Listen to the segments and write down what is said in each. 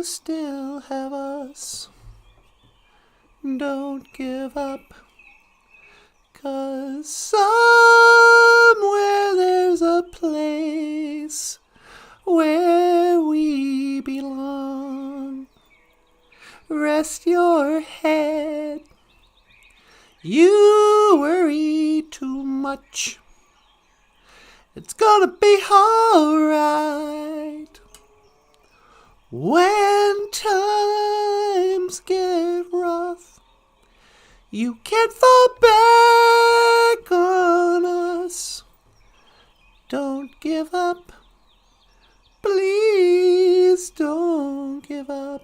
you still have us. Don't give up, 'cause somewhere there's a place where we belong. Rest your head. You worry too much. It's gonna be alright. When times get rough, you can't fall back on us. Don't give up. Please don't give up.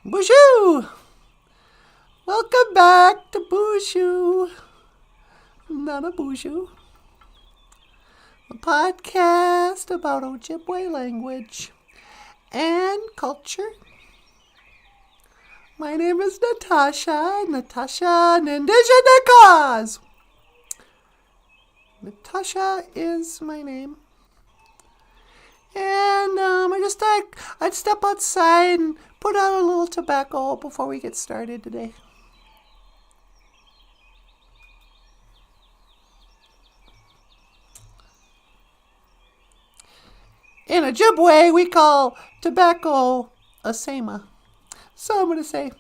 BOOZHOO! Welcome back to BOOZHOO NANABOOZHOO, a podcast about Ojibwe language and culture. My name is Natasha Nandijanakas. Natasha is my name. And I'd step outside and put out a little tobacco before we get started today. In Ojibwe, we call tobacco a sema. So I'm going to say,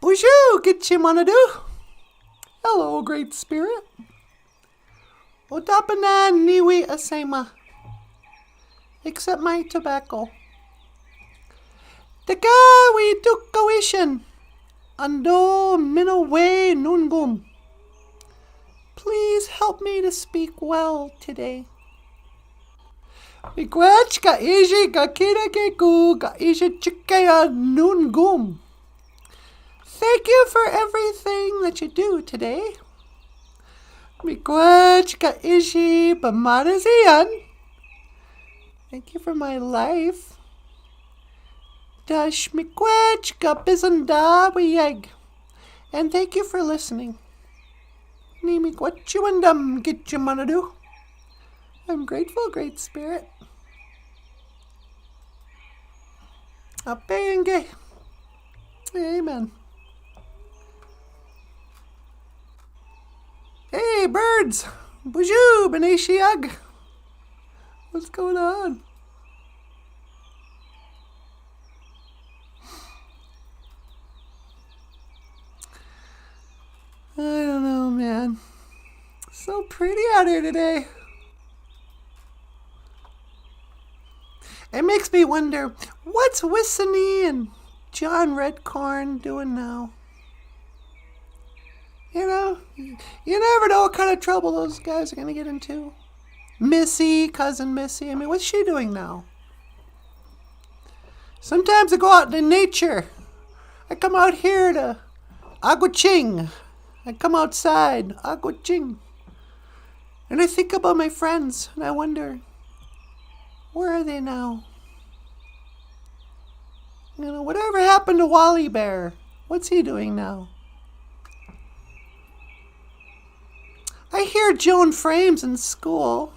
BOOZHOO, GOFUNDME. Hello, Great Spirit. Otapana niwi a sema. Except my tobacco. Takawi tukawishan. Ando minawe nungum. Please help me to speak well today. Miigwech ka iji ka kina ke ku ka iji chikaya nungum. Thank you for everything that you do today. Miigwech ka iji bamadazian. Thank you for my life. Dash miigwech ka bizanda wiyeg. And thank you for listening. Ni miigwech you and get you manadu. I'm grateful, Great Spirit. Apenge. Amen. Hey, birds. BOOZHOO, Beneshiag. What's going on? I don't know, man. So pretty out here today. It makes me wonder, what's Wissany and John Redcorn doing now? You know, you never know what kind of trouble those guys are going to get into. Missy, cousin Missy, I mean, what's she doing now? Sometimes I go out in nature. I come out here to Aguaching. I come outside, Aguaching. And I think about my friends, and I wonder, where are they now? You know, whatever happened to Wally Bear? What's he doing now? I hear Joan Frames in school,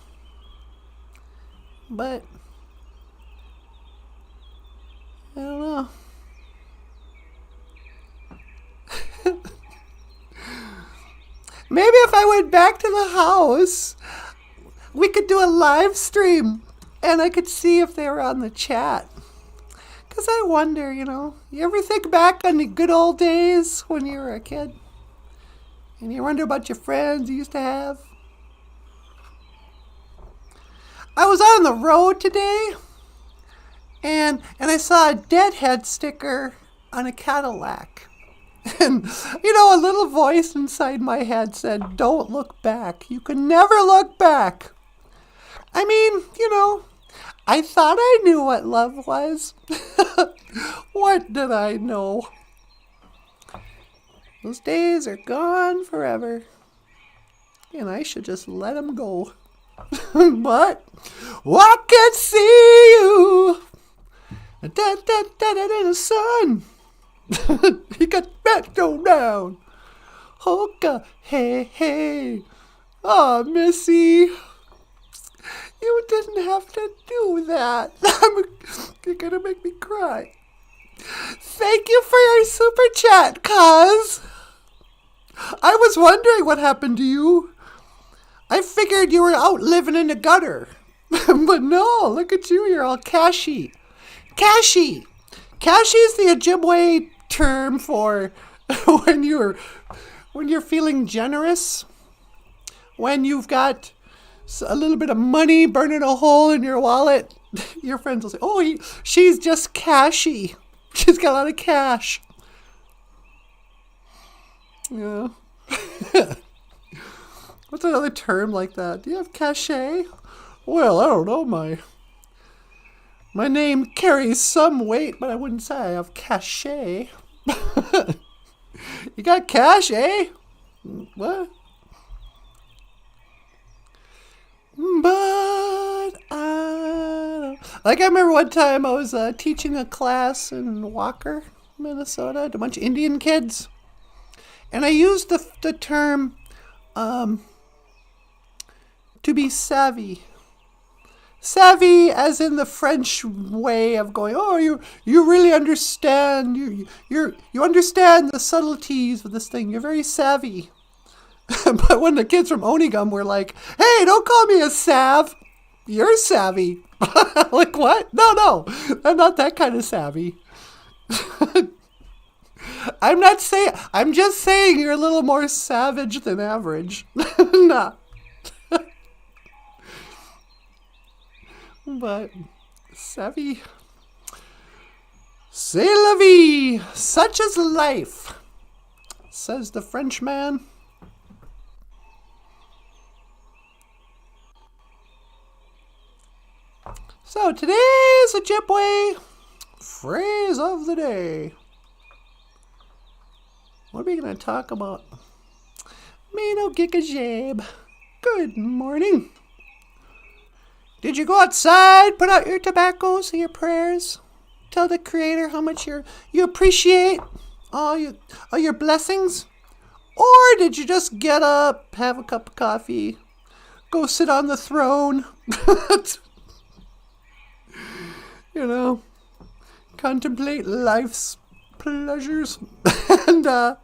but I don't know. Maybe if I went back to the house, we could do a live stream and I could see if they were on the chat. Because I wonder, you know, you ever think back on the good old days when you were a kid? And you wonder about your friends you used to have? I was on the road today, and I saw a Deadhead sticker on a Cadillac. And, you know, a little voice inside my head said, don't look back. You can never look back. I mean, you know, I thought I knew what love was. What did I know? Those days are gone forever. And I should just let them go. But I can see you. The sun. He got back down. Hoka, hey, hey. Oh, Missy. You You didn't have to do that. You're gonna make me cry. Thank you for your super chat, cuz. I was wondering what happened to you. I figured you were out living in the gutter. But no, look at you. You're all cashy. Cashy. Cashy is the Ojibwe term for when you're feeling generous. When you've got a little bit of money burning a hole in your wallet, your friends will say, oh, she's just cashy. She's got a lot of cash. Yeah. What's another term like that? Do you have cachet? Well, I don't know. My name carries some weight, but I wouldn't say I have cachet. You got cash, eh? What? But I remember one time I was teaching a class in Walker, Minnesota, to a bunch of Indian kids. And I used the term to be savvy. Savvy as in the French way of going, oh, you really understand. You understand the subtleties of this thing. You're very savvy. But when the kids from Onigum were like, hey, don't call me a sav. You're savvy. Like, what? No. I'm not that kind of savvy. I'm just saying you're a little more savage than average. Nah. But savvy. C'est la vie. Such is life, says the Frenchman. So today's Ojibwe phrase of the day. What are we going to talk about? Me no gigajab. Good morning. Did you go outside, put out your tobacco, say your prayers, tell the Creator how much you appreciate all your blessings? Or did you just get up, have a cup of coffee, go sit on the throne, contemplate life's pleasures, and, are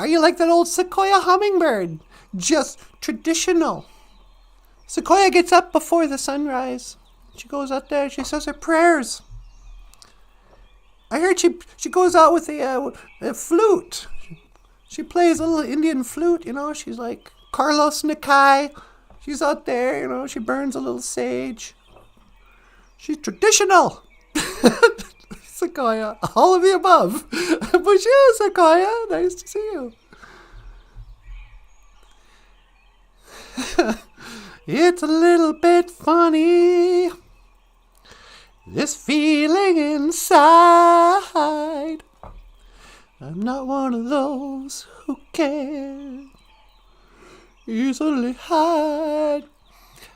you like that old Sequoia hummingbird? Just traditional. Sequoia gets up before the sunrise. She goes out there, she says her prayers. I heard she goes out with a flute. She plays a little Indian flute, she's like Carlos Nakai. She's out there, she burns a little sage. She's traditional. Sequoia, all of the above. BOOZHOO, Sequoia, nice to see you. It's a little bit funny, this feeling inside. I'm not one of those who can easily hide.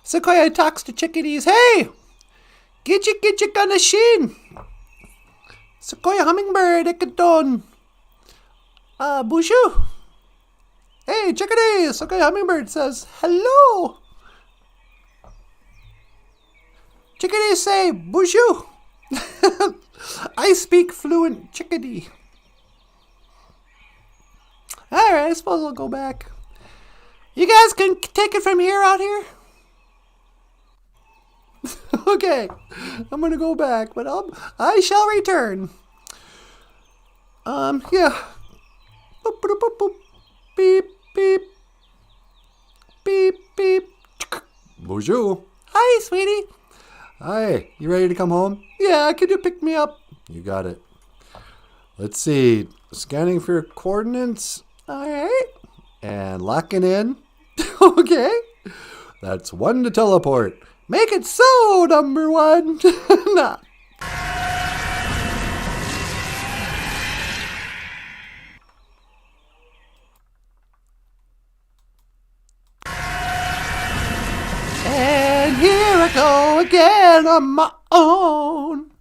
Sequoia talks to chickadees. Hey, get you gonna shin. Sequoia hummingbird, ekadon. BOOZHOO. Hey, chickadee! Sequoia hummingbird says, hello. Chickadee say, BOOZHOO. I speak fluent chickadee. Alright, I suppose I'll go back. You guys can take it from here out here? Okay, I'm gonna go back, but I shall return. Yeah. Boop, boop, boop, boop. Beep, beep. Beep, beep. BOOZHOO. Hi, sweetie. Hi, you ready to come home? Yeah, could you pick me up? You got it. Let's see. Scanning for your coordinates. Alright. And locking in. Okay. That's 1 to teleport. Make it so, number 1. Nah. And here I go again on my own.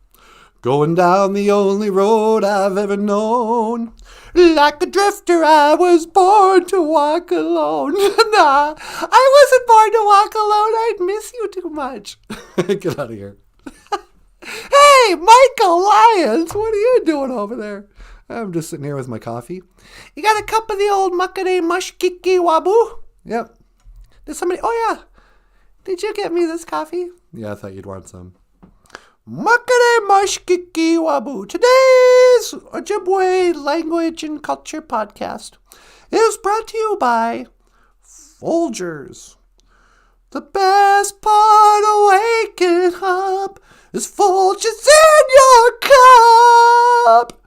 Going down the only road I've ever known. Like a drifter, I was born to walk alone. Nah, I wasn't born to walk alone. I'd miss you too much. Get out of here. Hey, Michael Lyons, what are you doing over there? I'm just sitting here with my coffee. You got a cup of the old Makane Mushkiki Wabu? Yep. Did somebody... Oh, yeah. Did you get me this coffee? Yeah, I thought you'd want some. Makane Mushkiki Wabu. Today's Ojibwe Language and Culture Podcast is brought to you by Folgers. The best part of waking up is Folgers in your cup.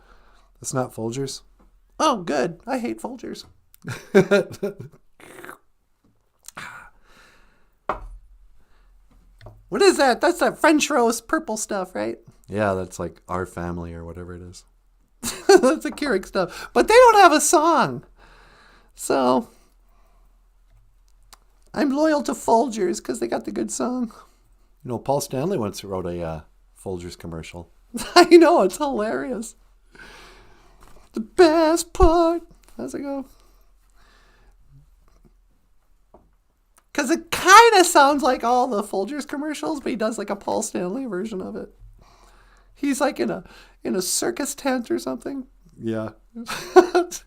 It's not Folgers. Oh, good. I hate Folgers. What is that? That's that French roast purple stuff, right? Yeah, that's like Our Family or whatever it is. That's the Keurig stuff. But they don't have a song. So I'm loyal to Folgers because they got the good song. You know, Paul Stanley once wrote a Folgers commercial. I know, it's hilarious. The best part. How's it go? Because it kind of sounds like all the Folgers commercials, but he does like a Paul Stanley version of it. He's like in a circus tent or something. Yeah. So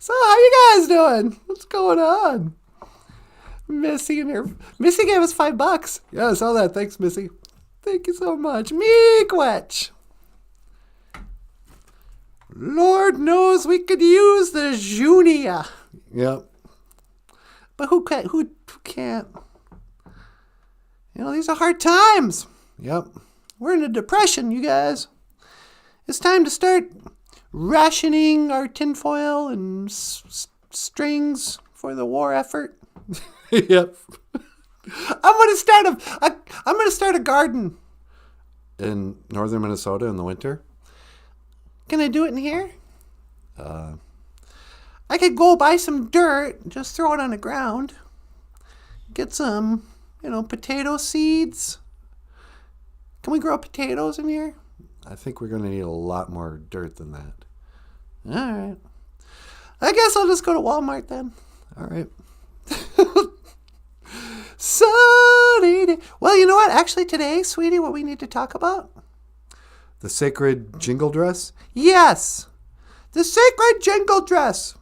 how you guys doing? What's going on? Missy gave us $5. Yeah, I saw that. Thanks, Missy. Thank you so much. Meekwetch. Lord knows we could use the Junia. Yep. But who can't? You know, these are hard times. Yep. We're in a depression, you guys. It's time to start rationing our tinfoil and strings for the war effort. Yep. I'm gonna start a garden. In northern Minnesota in the winter? Can I do it in here? I could go buy some dirt, just throw it on the ground. Get some, potato seeds. Can we grow potatoes in here? I think we're going to need a lot more dirt than that. All right. I guess I'll just go to Walmart then. All right. Sunny day. Well, you know what? Actually, today, sweetie, what we need to talk about? The sacred jingle dress? Yes. The sacred jingle dress.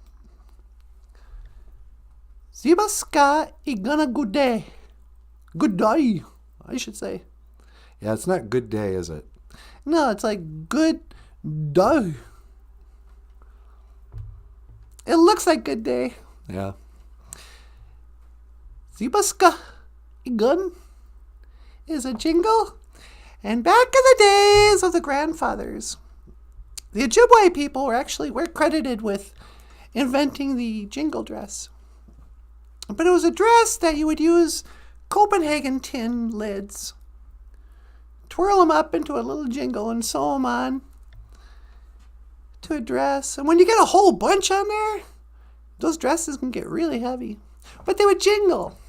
Zibaska igana good day. Good day, I should say. Yeah, it's not good day, is it? No, it's like good day. It looks like good day. Yeah. Zibaska igun is a jingle. And back in the days of the grandfathers, the Ojibwe people were credited with inventing the jingle dress. But it was a dress that you would use Copenhagen tin lids, twirl them up into a little jingle and sew them on to a dress. And when you get a whole bunch on there, those dresses can get really heavy. But they would jingle.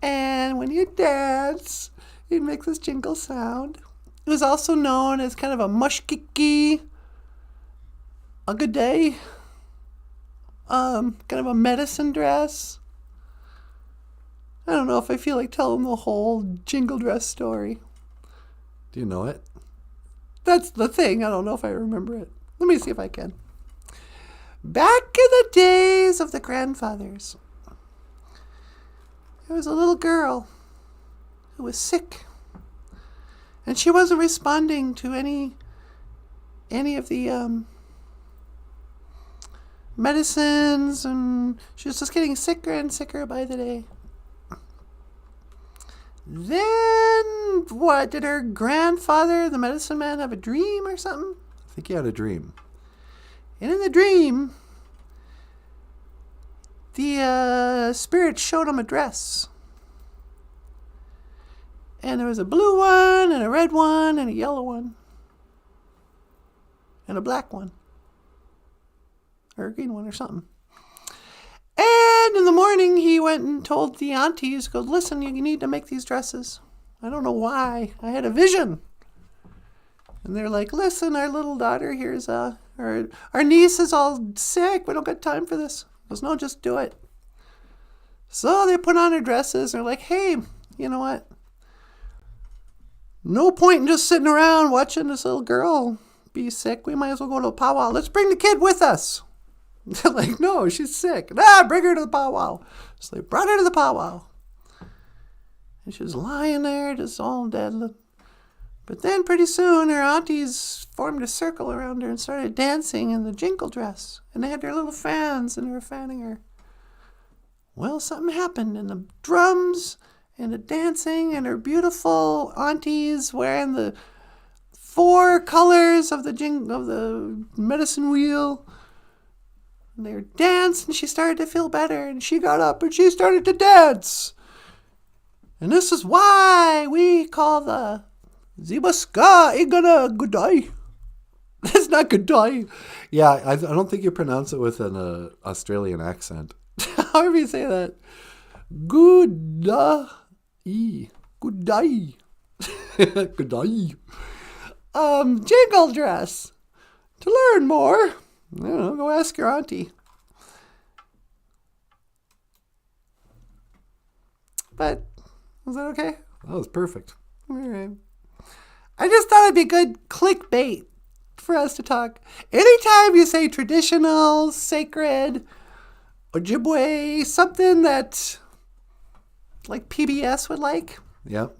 And when you dance, it makes this jingle sound. It was also known as kind of a mushkiki, a good day, kind of a medicine dress. I don't know if I feel like telling the whole jingle dress story. Do you know it? That's the thing. I don't know if I remember it. Let me see if I can. Back in the days of the grandfathers, there was a little girl who was sick. And she wasn't responding to any of the medicines, and she was just getting sicker and sicker by the day. Then, what, did her grandfather, the medicine man, have a dream or something? I think he had a dream. And in the dream, the spirit showed him a dress. And there was a blue one, and a red one, and a yellow one. And a black one. Or a green one or something. And in the morning, he went and told the aunties, listen, you need to make these dresses. I don't know why. I had a vision. And they're like, listen, our little daughter here's our niece is all sick. We don't got time for this. He goes, no, just do it. So they put on their dresses and they're like, hey, you know what? No point in just sitting around watching this little girl be sick. We might as well go to a powwow. Let's bring the kid with us. They're like, no, she's sick. Bring her to the powwow. So they brought her to the powwow. And she was lying there just all dead. But then pretty soon her aunties formed a circle around her and started dancing in the jingle dress. And they had their little fans and they were fanning her. Well, something happened, and the drums and the dancing and her beautiful aunties wearing the 4 colors of the medicine wheel. And they danced, and she started to feel better, and she got up and she started to dance. And this is why we call the Zibaska Igana Gudai. That's not Gudai. Yeah, I don't think you pronounce it with an Australian accent. However you say that. Gudai. Gudai. Gudai. Jingle dress. To learn more, I don't know, go ask your auntie. But, was that okay? That was perfect. All right. I just thought it'd be good clickbait for us to talk. Anytime you say traditional, sacred, OJIBWE, something that like PBS would like. Yep.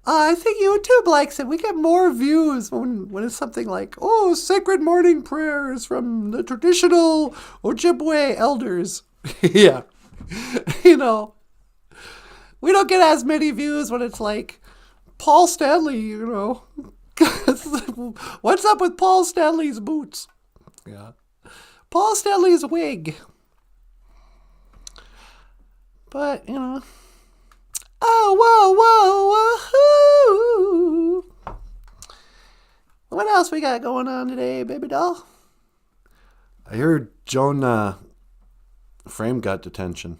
I think YouTube likes it. We get more views when it's something like, oh, sacred morning prayers from the traditional OJIBWE elders. Yeah. You know, we don't get as many views when it's like Paul Stanley, you know. What's up with Paul Stanley's boots? Yeah. Paul Stanley's wig. But, you know. Oh, whoa. What else we got going on today, baby doll? I heard Joan Frame got detention.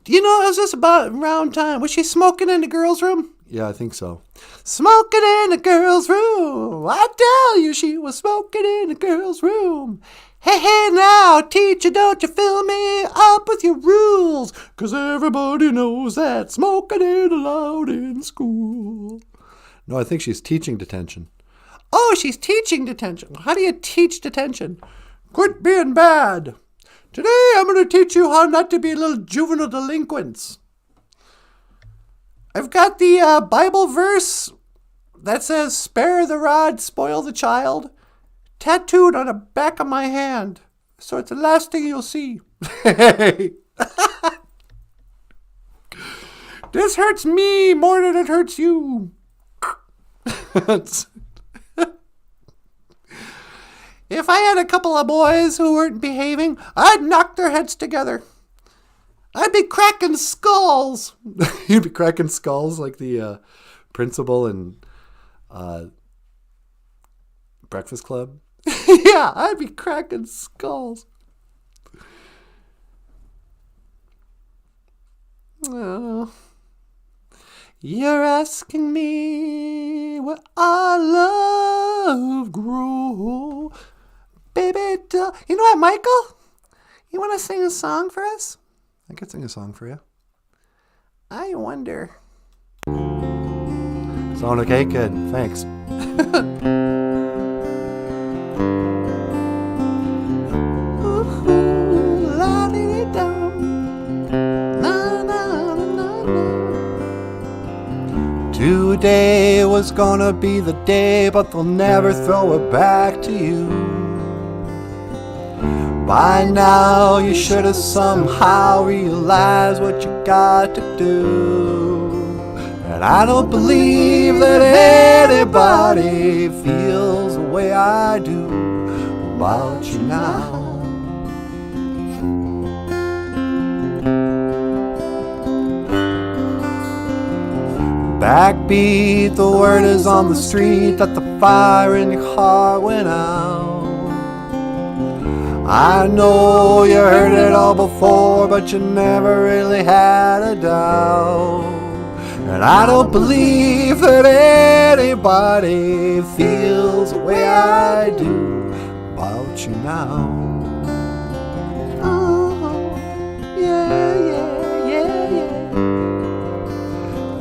Do you know, it was just about around time. Was she smoking in the girls' room? Yeah, I think so. Smoking in the girls' room. I tell you, she was smoking in the girls' room. Hey, now, teacher, don't you fill me up with your rules? 'Cause everybody knows that smoking ain't allowed in school. No, I think she's teaching detention. Oh, she's teaching detention. How do you teach detention? Quit being bad. Today, I'm going to teach you how not to be little juvenile delinquents. I've got the Bible verse that says, spare the rod, spoil the child, tattooed on the back of my hand. So it's the last thing you'll see. Hey. This hurts me more than it hurts you. If I had a couple of boys who weren't behaving, I'd knock their heads together. I'd be cracking skulls. You'd be cracking skulls like the principal in Breakfast Club? Yeah, I'd be cracking skulls. Oh. You're asking me where our love grew. Baby, you know what, Michael? You want to sing a song for us? I could sing a song for you. I wonder. Sound okay? Good. Thanks. Today was gonna be the day, but they'll never throw it back to you. By now you should have somehow realized what you got to do. And I don't believe that anybody feels the way I do about you now. Backbeat, the word is on the street that the fire in your heart went out. I know you heard it all before, but you never really had a doubt. And I don't believe that anybody feels the way I do about you now.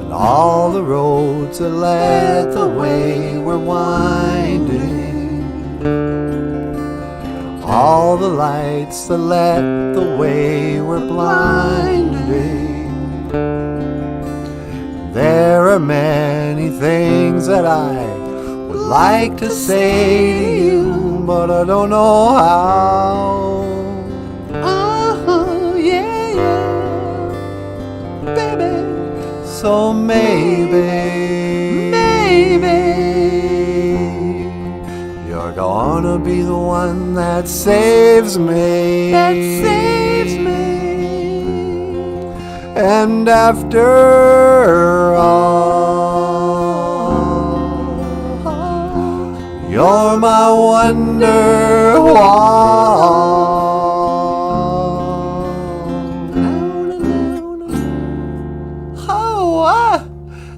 And all the roads that led the way were winding. All the lights that led the way were blinding. There are many things that I would like to say to you, but I don't know how. Baby. So maybe you're gonna be the one that saves me. And after all, you're my wonderwall.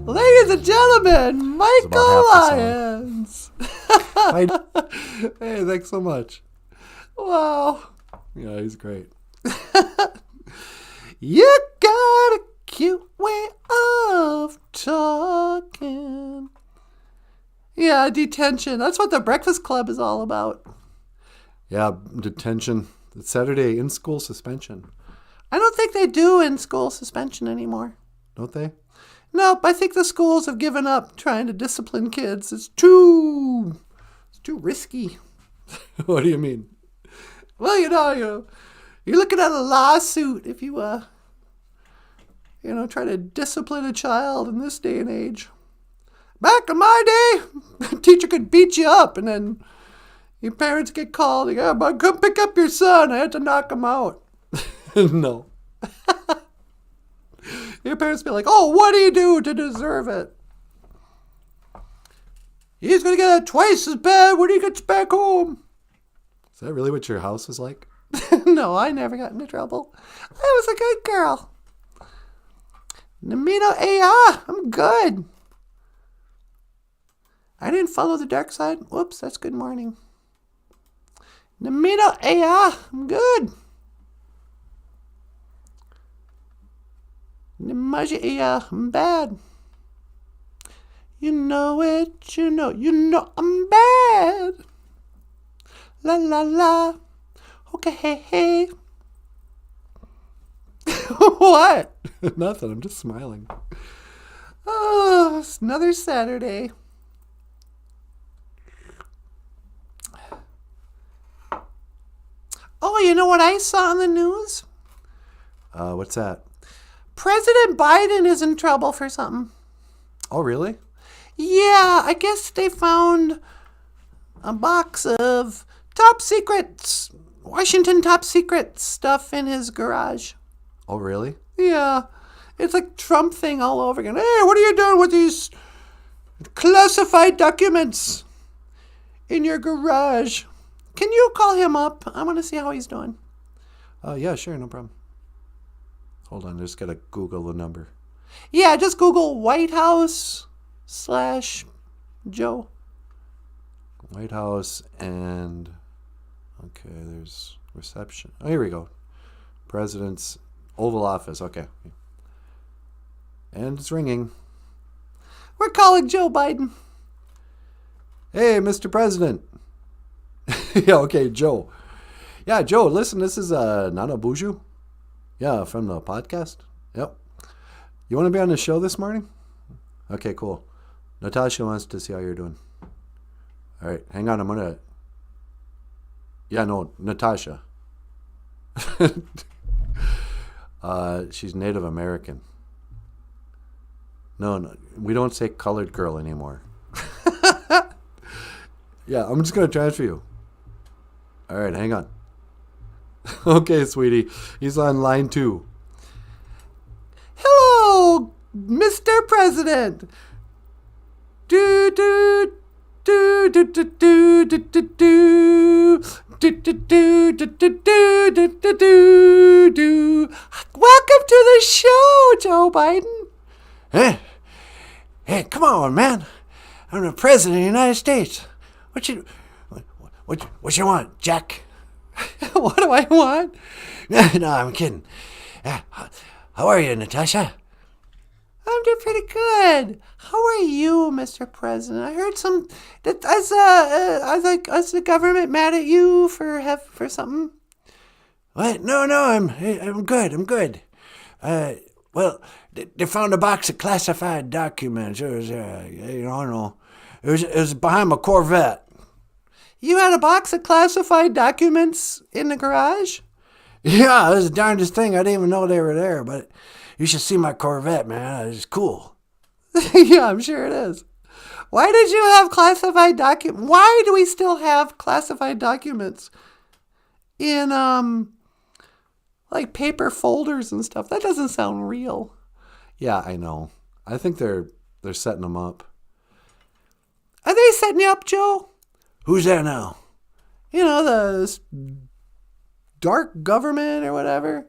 Ladies and gentlemen, Michael Lyons. Hey, thanks so much. Wow. Yeah, he's great. You got a cute way of talking. Yeah, detention. That's what the Breakfast Club is all about. Yeah, detention. It's Saturday in-school suspension. I don't think they do in-school suspension anymore. Don't they? Nope, I think the schools have given up trying to discipline kids. It's too risky. What do you mean? Well, you're looking at a lawsuit if you try to discipline a child in this day and age. Back in my day, a teacher could beat you up, and then your parents get called. Yeah, but come pick up your son. I had to knock him out. No. Your parents be like, "Oh, what do you do to deserve it?" He's gonna get it twice as bad when he gets back home. Is that really what your house was like? No, I never got into trouble. I was a good girl. Namino Aya, I'm good. I didn't follow the dark side. Whoops, that's good morning. Namino Aya, I'm good. Namaja Aya, I'm bad. You know it, you know I'm bad. La la la. Okay, hey. What? Nothing, I'm just smiling. Oh, it's another Saturday. Oh, you know what I saw on the news? What's that? President Biden is in trouble for something. Oh, really? Yeah, I guess they found a box of top secrets, Washington top secret stuff in his garage. Oh, really? Yeah, it's like Trump thing all over again. Hey, what are you doing with these classified documents in your garage? Can you call him up? I want to see how he's doing. Yeah, sure, no problem. Hold on, just gotta Google the number. Yeah, just Google White House /Joe. White House and... Okay, there's reception. Oh, here we go. President's Oval Office. Okay. And it's ringing. We're calling Joe Biden. Hey, Mr. President. Yeah, okay, Joe. Yeah, Joe, listen, this is NANABOOZHOO. Yeah, from the podcast. Yep. You want to be on the show this morning? Okay, cool. Natasha wants to see how you're doing. All right, hang on. I'm going to... Yeah, no, Natasha. She's Native American. No, we don't say colored girl anymore. Yeah, I'm just going to transfer you. All right, hang on. Okay, sweetie. He's on line 2. Hello, Mr. President. Do do do do do do do do do do do do do do do do. Welcome to the show, Joe Biden. Hey, Hey, come on, man. I'm the president of the United States. What you want, Jack? What do I want? No, I'm kidding. How are you, Natasha? I'm doing pretty good. How are you, Mr. President? I heard is the government mad at you for something? What? No, I'm good. I'm good. Well, they found a box of classified documents. It was, I don't know. It was behind my Corvette. You had a box of classified documents in the garage? Yeah, it was the darndest thing. I didn't even know they were there, but you should see my Corvette, man. It's cool. Yeah, I'm sure it is. Why did you have classified documents? Why do we still have classified documents in, like paper folders and stuff? That doesn't sound real. Yeah, I know. I think they're setting them up. Are they setting you up, Joe? Who's that now? You know, the dark government or whatever.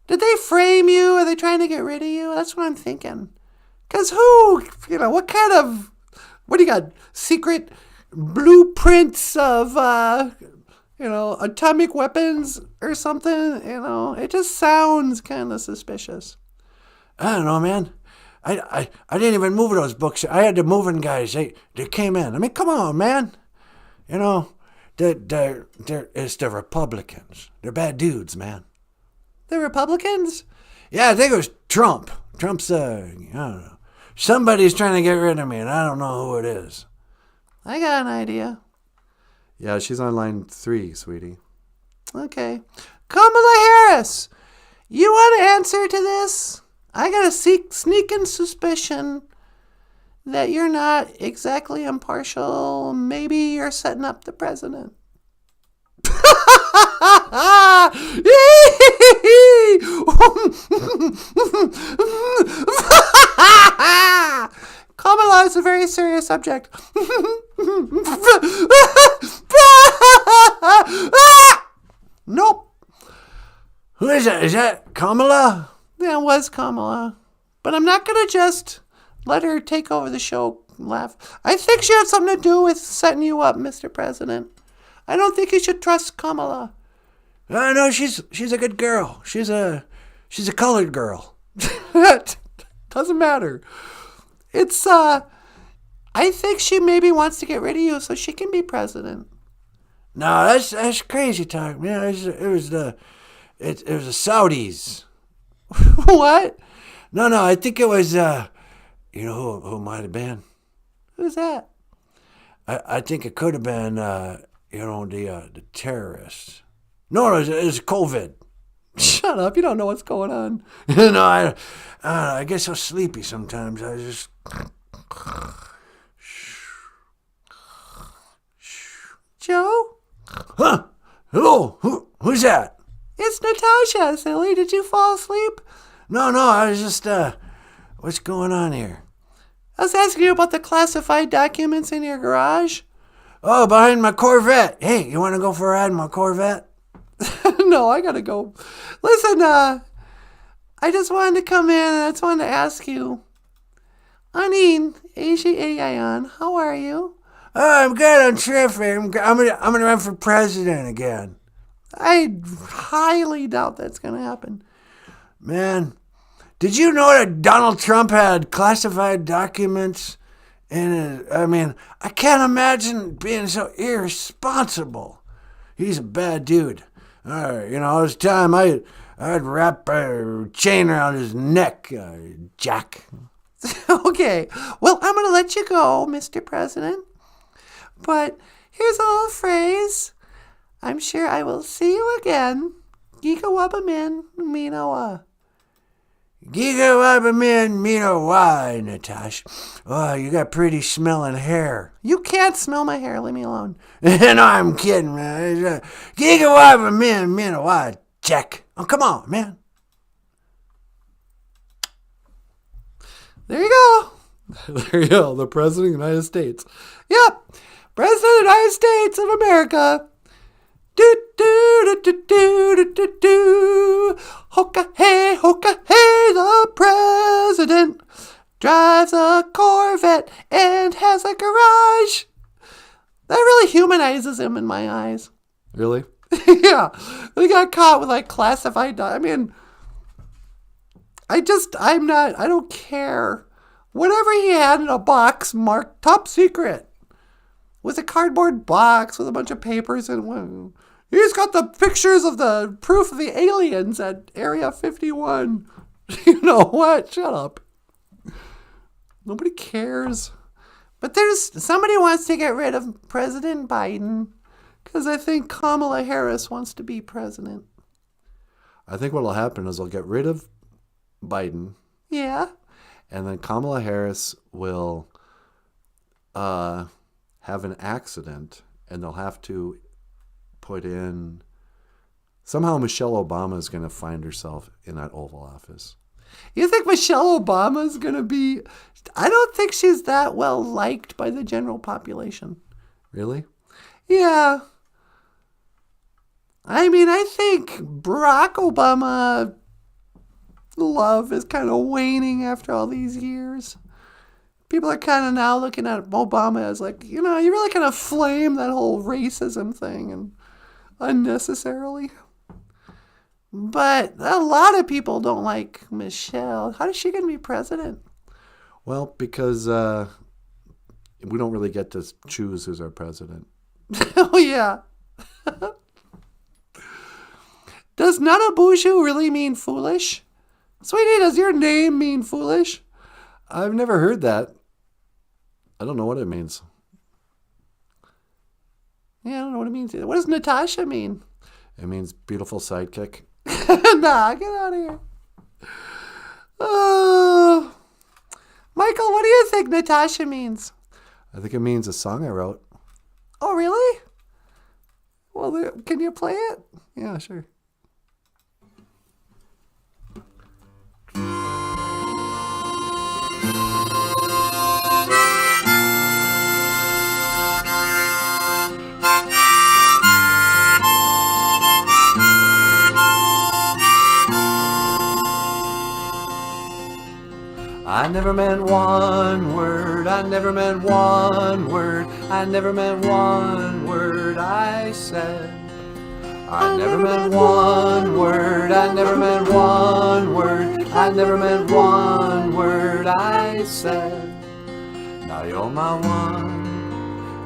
Did they frame you? Are they trying to get rid of you? That's what I'm thinking. Because what do you got? Secret blueprints of, atomic weapons or something? It just sounds kind of suspicious. I don't know, man. I didn't even move those books. I had the moving guys. They came in. I mean, come on, man. It's the Republicans. They're bad dudes, man. The Republicans? Yeah, I think it was Trump. Trump's, I don't know. Somebody's trying to get rid of me, and I don't know who it is. I got an idea. Yeah, she's on line 3, sweetie. Okay. Kamala Harris, you want to answer to this? I got a sneaking suspicion that you're not exactly impartial. Maybe you're setting up the president. Kamala is a very serious subject. Nope. Who is that? Is that Kamala? That was Kamala. But I'm not going to just let her take over the show. Laugh. I think she had something to do with setting you up, Mr. President. I don't think you should trust Kamala. No, she's a good girl. She's a colored girl. Doesn't matter. It's I think she maybe wants to get rid of you so she can be president. No, that's crazy talk, man. It was the Saudis. What? No, I think it was who it might have been. Who's that? I think it could have been the terrorists. No, it was COVID. Shut up! You don't know what's going on. No, I get so sleepy sometimes. I just. Joe? Huh? Hello? Who's that? It's Natasha, silly. Did you fall asleep? No, I was just, what's going on here? I was asking you about the classified documents in your garage. Oh, behind my Corvette. Hey, you want to go for a ride in my Corvette? No, I gotta go. Listen, I just wanted to come in and I just wanted to ask you. Anin, Ayan, how are you? Oh, I'm good. I'm terrific. I'm gonna run for president again. I highly doubt that's gonna happen. Man, did you know that Donald Trump had classified documents in his, I can't imagine being so irresponsible. He's a bad dude. It was time I'd wrap a chain around his neck, Jack. Okay, well, I'm going to let you go, Mr. President. But here's a little phrase. I'm sure I will see you again. Giga wabba min, minawa. Giga wabba min, minawa, Natasha. Oh, you got pretty smelling hair. You can't smell my hair. Leave me alone. No, I'm kidding, man. Giga wabba min, minawa, Jack. Oh, come on, man. There you go. There you go. The President of the United States. Yep. President of the United States of America. Do do do do do do do. Hoka hey, the president. drives a Corvette, and has a garage. That really humanizes him in my eyes. Really? Yeah. They got caught with like classified. I mean, I don't care. Whatever he had in a box marked top secret was a cardboard box with a bunch of papers and he's got the pictures of the proof of the aliens at Area 51. You know what? Shut up. Nobody cares. But somebody wants to get rid of President Biden because I think Kamala Harris wants to be president. I think what will happen is they'll get rid of Biden. Yeah. And then Kamala Harris will have an accident, and they'll have to put in... Somehow Michelle Obama is going to find herself in that Oval Office. You think Michelle Obama is going to be... I don't think she's that well liked by the general population. Really? Yeah. I mean, I think Barack Obama love is kind of waning after all these years. People are kind of now looking at Obama as like, you really kind of flame that whole racism thing and unnecessarily. But a lot of people don't like Michelle. How is she going to be president? Well, because we don't really get to choose who's our president. Oh, yeah. Does Nanaboozhoo really mean foolish? Sweetie, does your name mean foolish? I've never heard that. I don't know what it means. Yeah, I don't know what it means either. What does Natasha mean? It means beautiful sidekick. Nah, get out of here. Oh. Michael, what do you think Natasha means? I think it means a song I wrote. Oh, really? Well, can you play it? Yeah, sure. I never meant one word, I never meant one word, I never meant one word I said. I never meant one word, I never meant one word, I never meant one word I said. Now you're my one,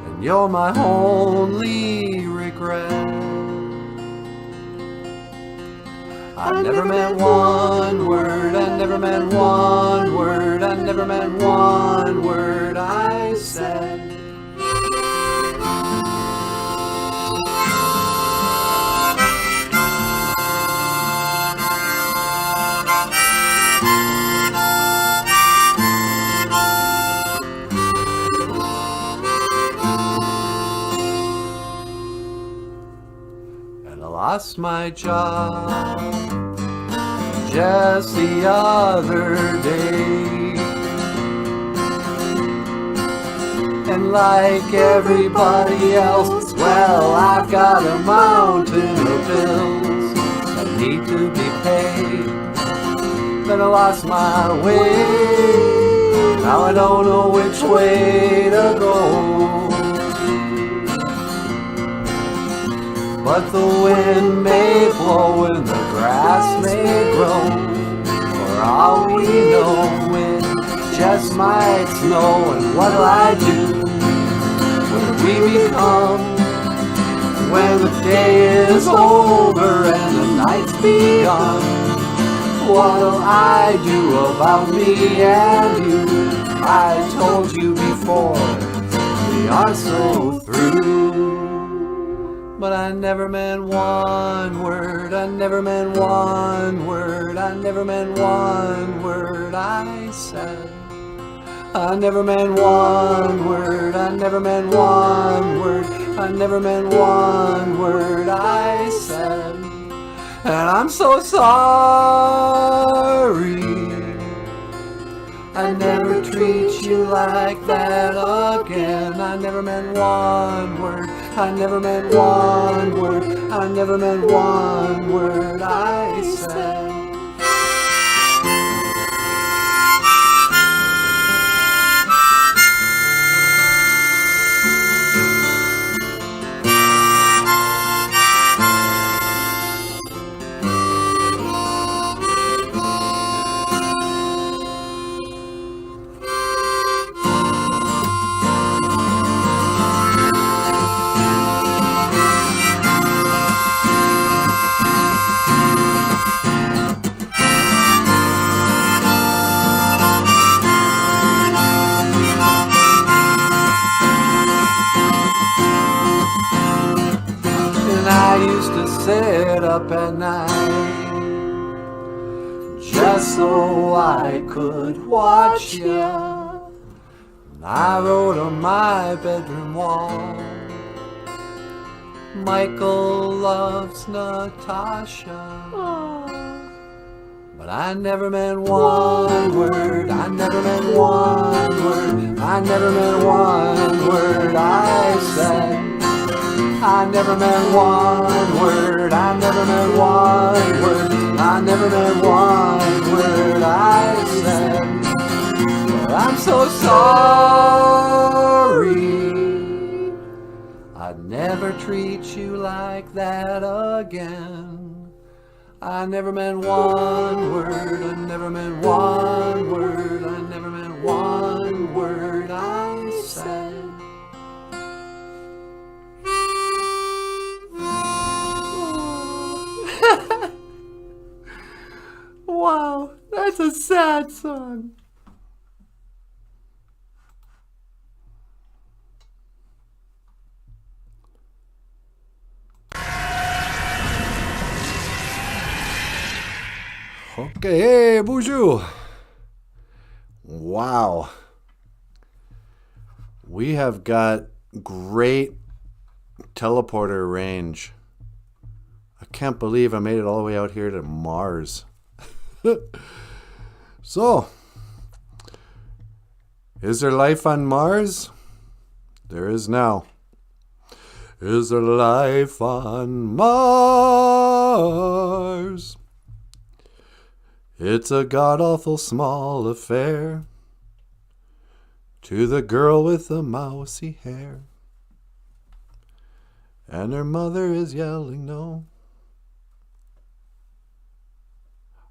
and you're my only regret. I never meant one word, I never meant one word, I never meant one word I said. And I lost my job just the other day, and like everybody else, well, I've got a mountain of bills that need to be paid. Then I lost my way, now I don't know which way to go. But the wind may blow and the grass may grow. For all we know, it just might snow. And what'll I do? What do we become when the day is over and the night's begun? What'll I do about me and you? I told you before, we are so through. But I never meant one word, I never meant one word, I never meant one word I said. I never meant one word, I never meant one word, I never meant one word I said. And I'm so sorry, I never treat you like that again. I never meant one word, I never meant one word, I never meant one word I said. up at night just so I could watch you. I wrote on my bedroom wall, Michael loves Natasha. But I never meant one word, I never meant one word, I never meant one word I said. I never meant one word, I never meant one word, I never meant one word I said. But I'm so sorry, I'd never treat you like that again. I never meant one word, I never meant one word, I never meant one word I said. Wow, that's a sad song. Okay, hey, BOOZHOO. Wow. We have got great teleporter range. I can't believe I made it all the way out here to Mars. So, is there life on Mars? There is now. Is there life on Mars? It's a god-awful small affair to the girl with the mousy hair. And her mother is yelling no.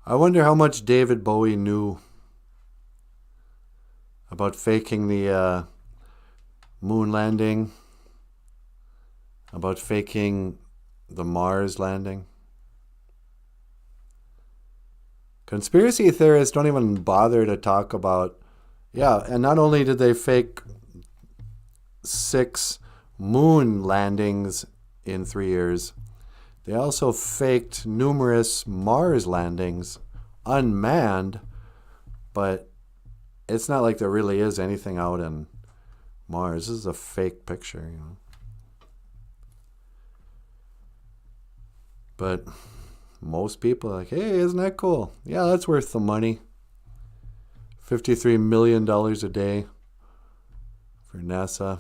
I wonder how much David Bowie knew about faking the moon landing, about faking the Mars landing. Conspiracy theorists don't even bother to talk about, and not only did they fake 6 moon landings in 3 years, they also faked numerous Mars landings, unmanned, but it's not like there really is anything out in Mars. This is a fake picture, you know. But most people are like, hey, isn't that cool? Yeah, that's worth the money. $53 million a day for NASA.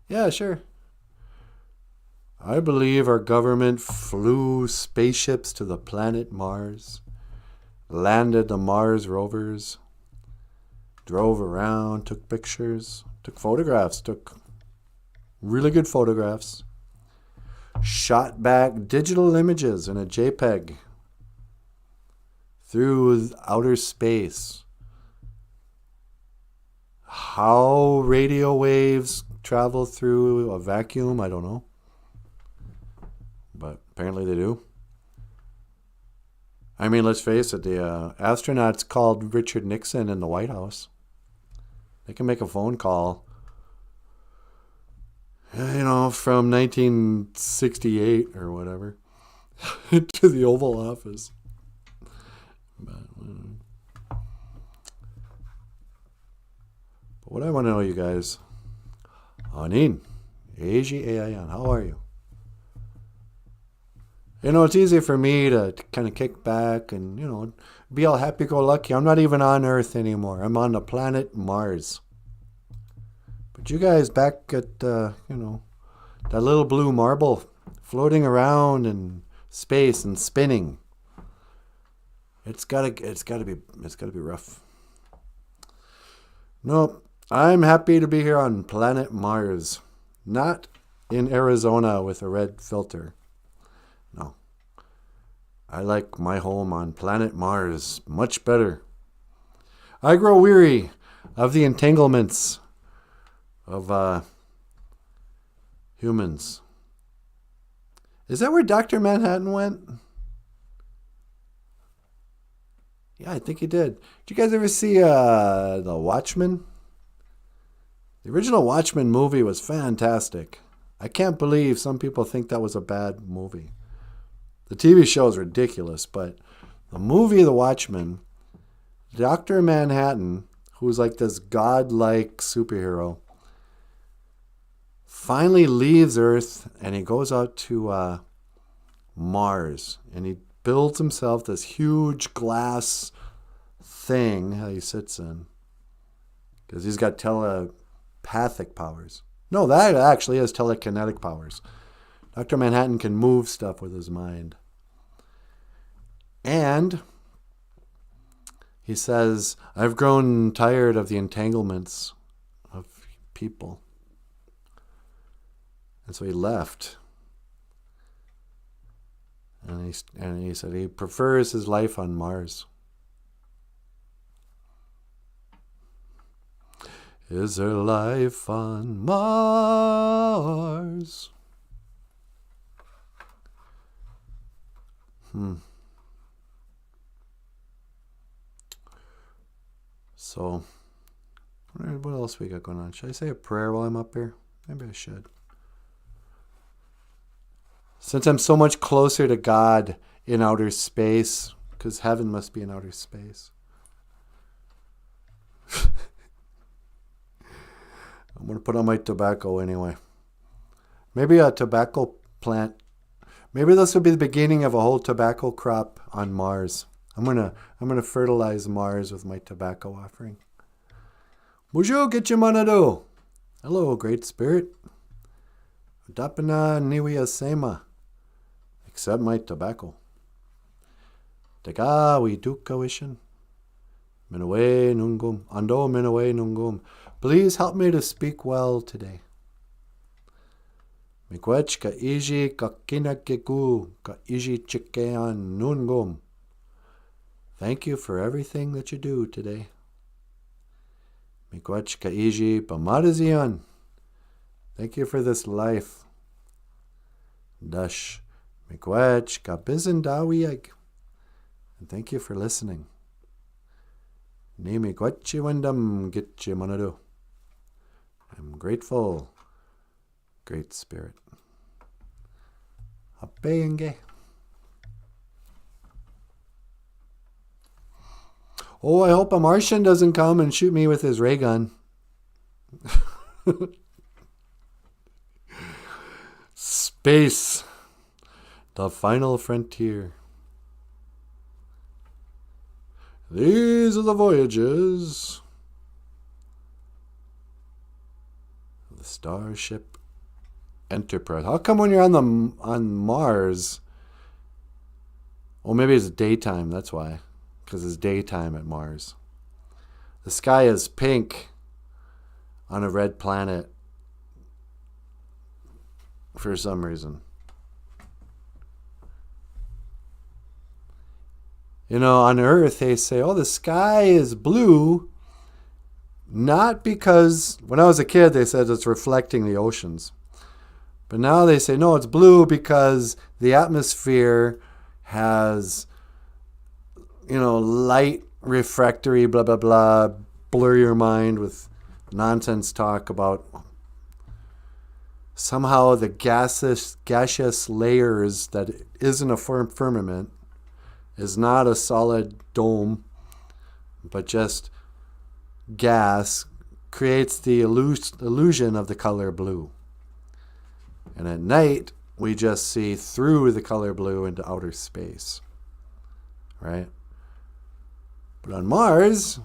Yeah, sure. I believe our government flew spaceships to the planet Mars, landed the Mars rovers, drove around, took pictures, took photographs, took really good photographs, shot back digital images in a JPEG through outer space. How radio waves travel through a vacuum, I don't know. But apparently they do. I mean, let's face it, the astronauts called Richard Nixon in the White House. They can make a phone call, you know, from 1968 or whatever to the Oval Office. But what I want to know, you guys, Anin, A-G-A-I-N, how are you? You know, it's easy for me to kind of kick back and, you know, be all happy-go-lucky. I'm not even on Earth anymore. I'm on the planet Mars. But you guys back at, you know, that little blue marble floating around in space and spinning. It's gotta be rough. Nope. I'm happy to be here on planet Mars. Not in Arizona with a red filter. No. I like my home on planet Mars much better. I grow weary of the entanglements of humans. Is that where Dr. Manhattan went? Yeah, I think he did. Did you guys ever see The Watchmen? The original Watchmen movie was fantastic. I can't believe some people think that was a bad movie. The TV show is ridiculous, but the movie The Watchmen, Dr. Manhattan, who's like this godlike superhero, finally leaves Earth and he goes out to Mars, and he builds himself this huge glass thing that he sits in because he's got telepathic powers. No, that actually is telekinetic powers. Dr. Manhattan can move stuff with his mind. And he says, I've grown tired of the entanglements of people. And so he left. And he said he prefers his life on Mars. Is there life on Mars? So, what else we got going on? Should I say a prayer while I'm up here? Maybe I should. Since I'm so much closer to God in outer space, because heaven must be in outer space. I'm going to put on my tobacco anyway. Maybe a tobacco plant. Maybe this will be the beginning of a whole tobacco crop on Mars. I'm gonna fertilize Mars with my tobacco offering. BOOZHOO GOFUNDME. Hello, Great Spirit. Dapana niwiya sema. Accept my tobacco. Teka we duka wishin. Minawe nungum. Ando minawe nungum. Please help me to speak well today. Mikwech ka iji ka kinakiku ka iji chikean nungum. Thank you for everything that you do today. Mikwech ka iji pamadazion. Thank you for this life. Dash. Mikwech ka bizindawiyag. And thank you for listening. Ni mikwechi wendam gitchi manadu. I'm grateful, Great Spirit. Apeyenge. Oh, I hope a Martian doesn't come and shoot me with his ray gun. Space. The final frontier. These are the voyages of the Starship Enterprise. How come when you're on Mars? Well, maybe it's daytime. That's why, because it's daytime at Mars. The sky is pink on a red planet for some reason. You know, on Earth, they say, oh, the sky is blue. Not because, when I was a kid, they said it's reflecting the oceans. But now they say, no, it's blue because the atmosphere has, you know, light refractory, blah, blah, blah, blur your mind with nonsense talk about somehow the gaseous layers that isn't a firmament is not a solid dome, but just gas, creates the illusion of the color blue. And at night, we just see through the color blue into outer space. Right? But on Mars,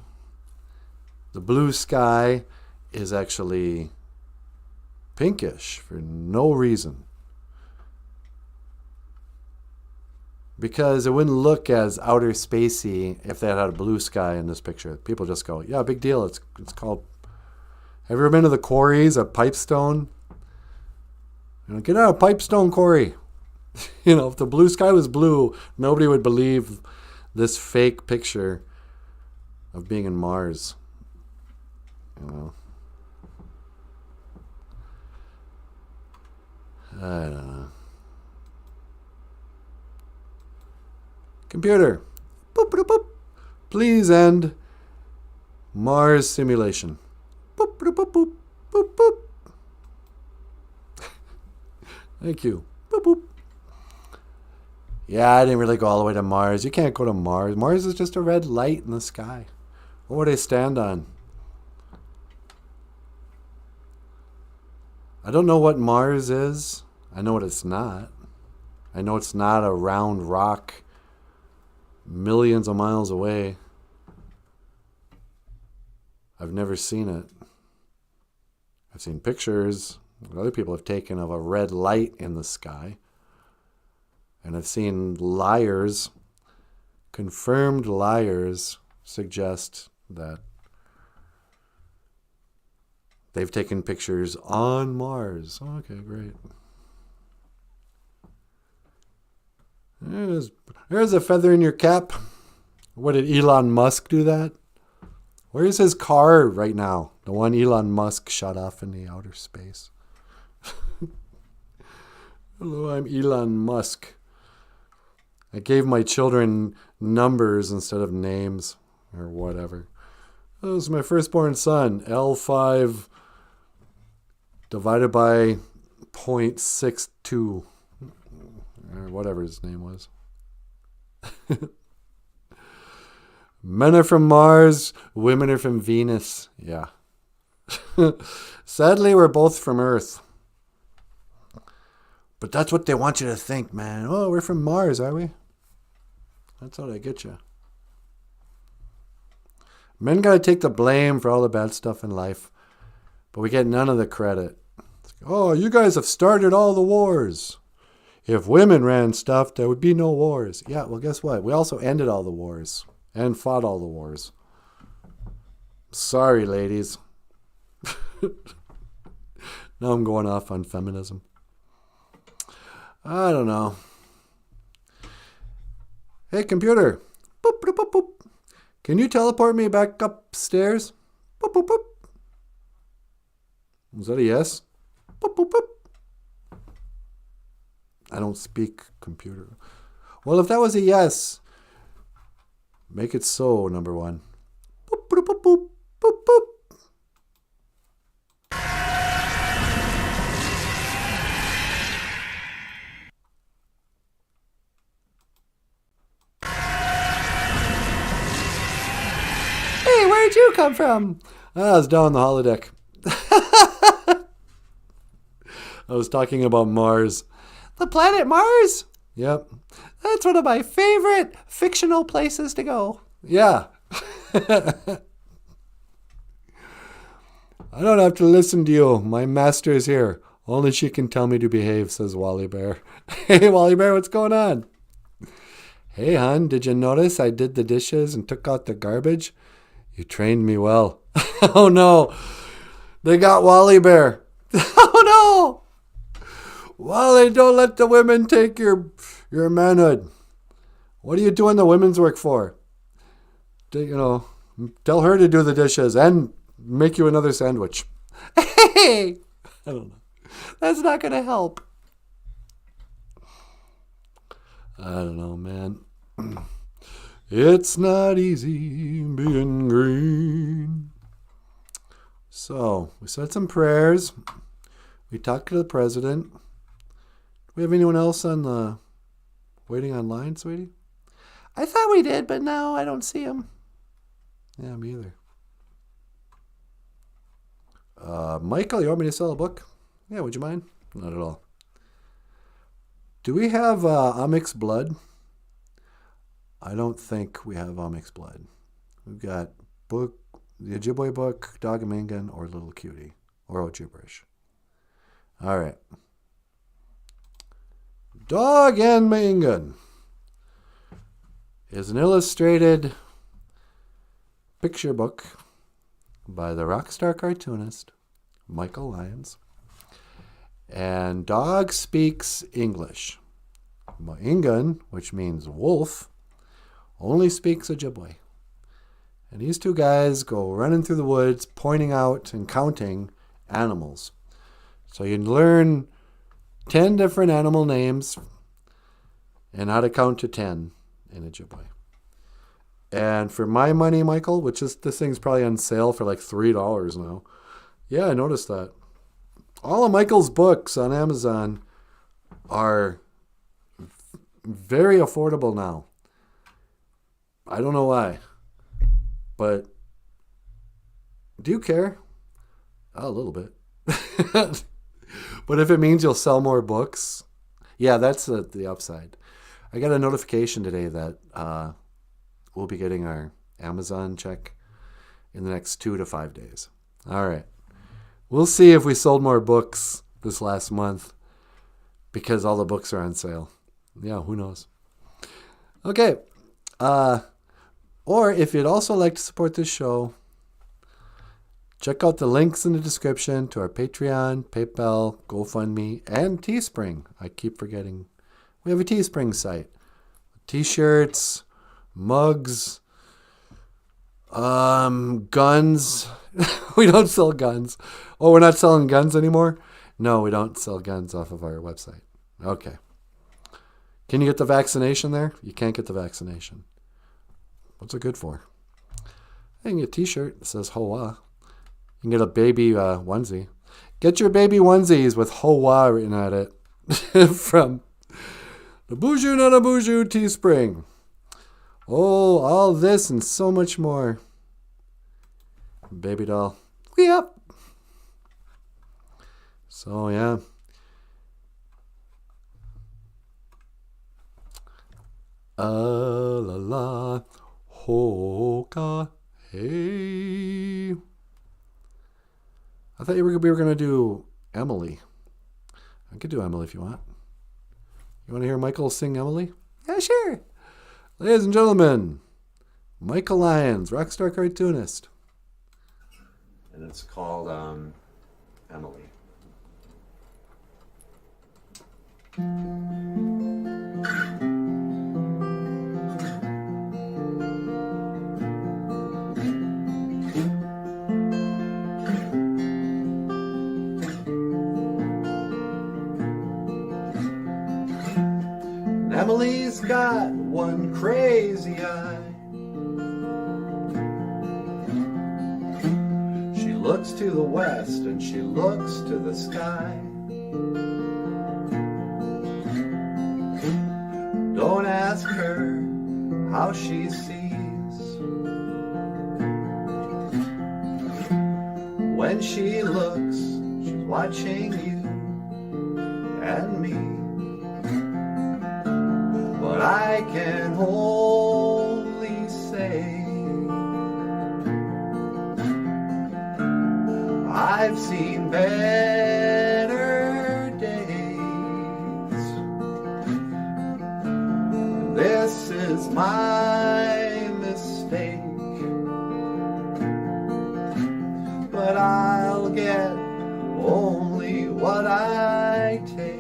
the blue sky is actually pinkish for no reason. Because it wouldn't look as outer spacey if they had a blue sky in this picture. People just go, yeah, big deal. It's called... Have you ever been to the quarries at Pipestone? You know, get out of Pipestone Quarry. You know, if the blue sky was blue, nobody would believe this fake picture of being in Mars. You know. I don't know. Computer, boop, boop, boop. Please end Mars simulation. Boop, boop, boop, boop, boop, boop. Thank you. Boop, boop. Yeah, I didn't really go all the way to Mars. You can't go to Mars. Mars is just a red light in the sky. What would I stand on? I don't know what Mars is. I know what it's not. I know it's not a round rock millions of miles away. I've never seen it. I've seen pictures that other people have taken of a red light in the sky. And I've seen liars, confirmed liars, suggest that they've taken pictures on Mars. Okay, great. There's a feather in your cap. What, did Elon Musk do that? Where's his car right now? The one Elon Musk shot off in the outer space. Hello, I'm Elon Musk. I gave my children numbers instead of names or whatever. That was my firstborn son, L5 divided by 0.62 or whatever his name was. Men are from Mars, women are from Venus. Yeah. Sadly, we're both from Earth. But that's what they want you to think, man. Oh, we're from Mars, are we? That's how they get you. Men got to take the blame for all the bad stuff in life, but we get none of the credit. Oh, you guys have started all the wars. If women ran stuff, there would be no wars. Yeah, well, guess what? We also ended all the wars and fought all the wars. Sorry, ladies. Now I'm going off on feminism. I don't know. Hey, computer. Boop, boop, boop, boop. Can you teleport me back upstairs? Boop, boop, boop. Was that a yes? Boop, boop, boop. I don't speak computer. Well, if that was a yes, make it so, number one. Boop, boop, boop, boop, boop, boop. Hey, where'd you come from? I was down the holodeck. I was talking about Mars. The planet Mars? Yep. That's one of my favorite fictional places to go. Yeah. I don't have to listen to you. My master is here. Only she can tell me to behave, says Wally Bear. Hey, Wally Bear, what's going on? Hey, hon, did you notice I did the dishes and took out the garbage? You trained me well. Oh, no. They got Wally Bear. Oh, no. Wally, don't let the women take your manhood. What are you doing the women's work for? Tell her to do the dishes and make you another sandwich. Hey, I don't know. that's not going to help. I don't know, man. It's not easy being green. So, we said some prayers. We talked to the president. Do we have anyone else on the waiting online, sweetie? I thought we did, but now I don't see him. Yeah, me either. Michael, you want me to sell a book? Yeah, would you mind? Not at all. Do we have Onyx Blood? I don't think we have Onyx Blood. We've got book, the Ojibwe book, Dog and Mingan, or Little Cutie, or OJIBERISH. All right. Dog and Mingan is an illustrated picture book by the rock star cartoonist Michael Lyons. And Dog speaks English. Mingan, which means wolf, only speaks Ojibwe. And these two guys go running through the woods, pointing out and counting animals. So you learn 10 different animal names and how to count to 10 in Ojibwe. And for my money, Michael, which is, this thing's probably on sale for like $3 now. Yeah, I noticed that. All of Michael's books on Amazon are very affordable now. I don't know why, but do you care? A little bit. But if it means you'll sell more books, yeah, that's the upside. I got a notification today that we'll be getting our Amazon check in the next 2 to 5 days. All right. We'll see if we sold more books this last month because all the books are on sale. Yeah, who knows? Okay. Or if you'd also like to support this show, check out the links in the description to our Patreon, PayPal, GoFundMe, and Teespring. I keep forgetting. We have a Teespring site. T-shirts, mugs, guns. We don't sell guns. Oh, we're not selling guns anymore? No, we don't sell guns off of our website. Okay. Can you get the vaccination there? You can't get the vaccination. What's it good for? You can get a T-shirt that says Hoa. You can get a baby onesie. Get your baby onesies with Hoa written at it from the BOOZHOO NANABOOZHOO Teespring. Oh, all this and so much more. Baby doll. Yep. So, yeah. La la. Hoka. Hey. I thought we were going to do Emily. I could do Emily if you want. You want to hear Michael sing Emily? Yeah, sure. Ladies and gentlemen, Michael Lyons, rockstar cartoonist. And it's called Emily. Emily's got one crazy eye. She looks to the west and she looks to the sky. Don't ask her how she sees. When she looks, she's watching you and me. But I can only say I've seen better days. This is my mistake, but I'll get only what I take.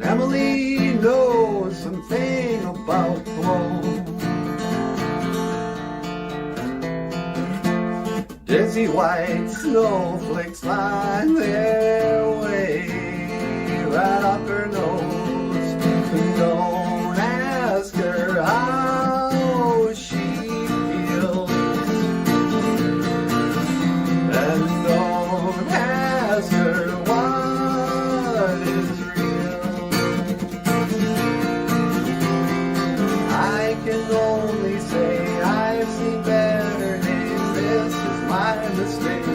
Emily knows something about blow. Dizzy white snowflakes find their way right up her nose. And don't ask her how she feels. And don't ask her what is real. I can only say I've seen better days. This is my mistake.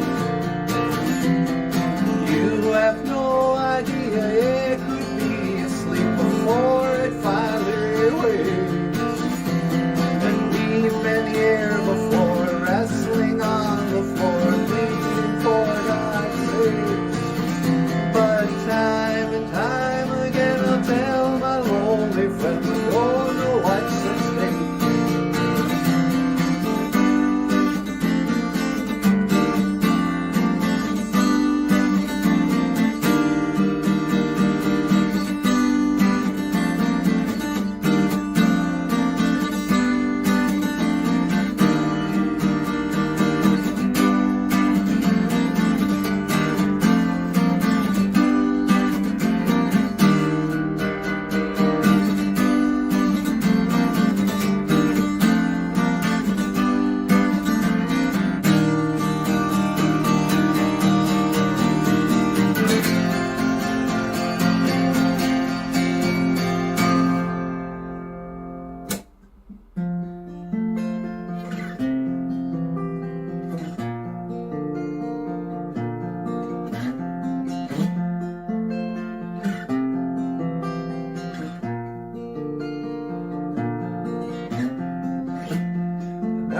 You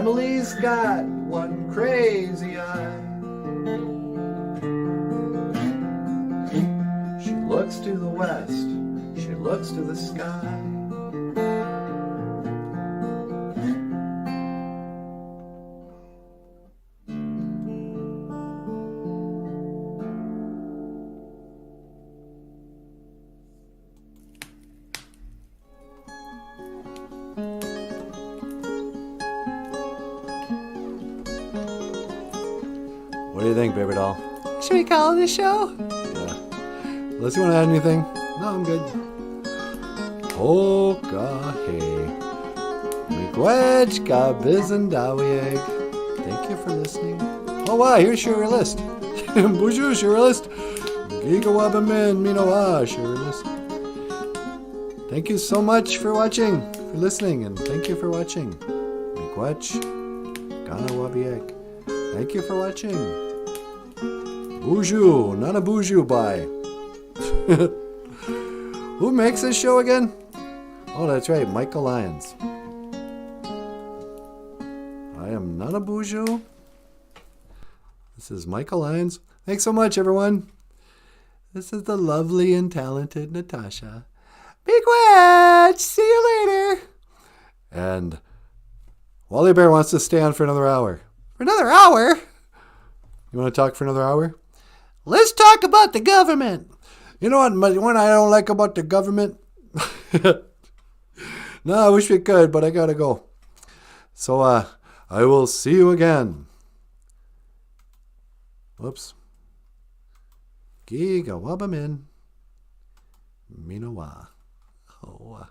Emily's got one crazy eye. She looks to the west, she looks to the sky. What do you think, baby doll? Should we call it a show? Yeah. Unless you want to add anything? No, I'm good. Oka hey. Miigwech bizendawieg. Thank you for listening. Oh wow, here's your list. BOOZHOO, your list. GIGAWABAMIN, Minowa, your list. Thank you so much for watching, for listening, and thank you for watching. Miigwech Ganawabieg. Thank you for watching. BOOZHOO NANABOOZHOO by. Who makes this show again? Oh, that's right, Michael Lyons. I am NANABOOZHOO. This is Michael Lyons. Thanks so much, everyone. This is the lovely and talented Natasha. Miigwech! See you later. And Wally Bear wants to stay on for another hour. For another hour? You want to talk for another hour? Let's talk about the government. You know what I don't like about the government? No, I wish we could, but I gotta go. So, I will see you again. Whoops. GIGAWABAMIN. Minowa. Oh.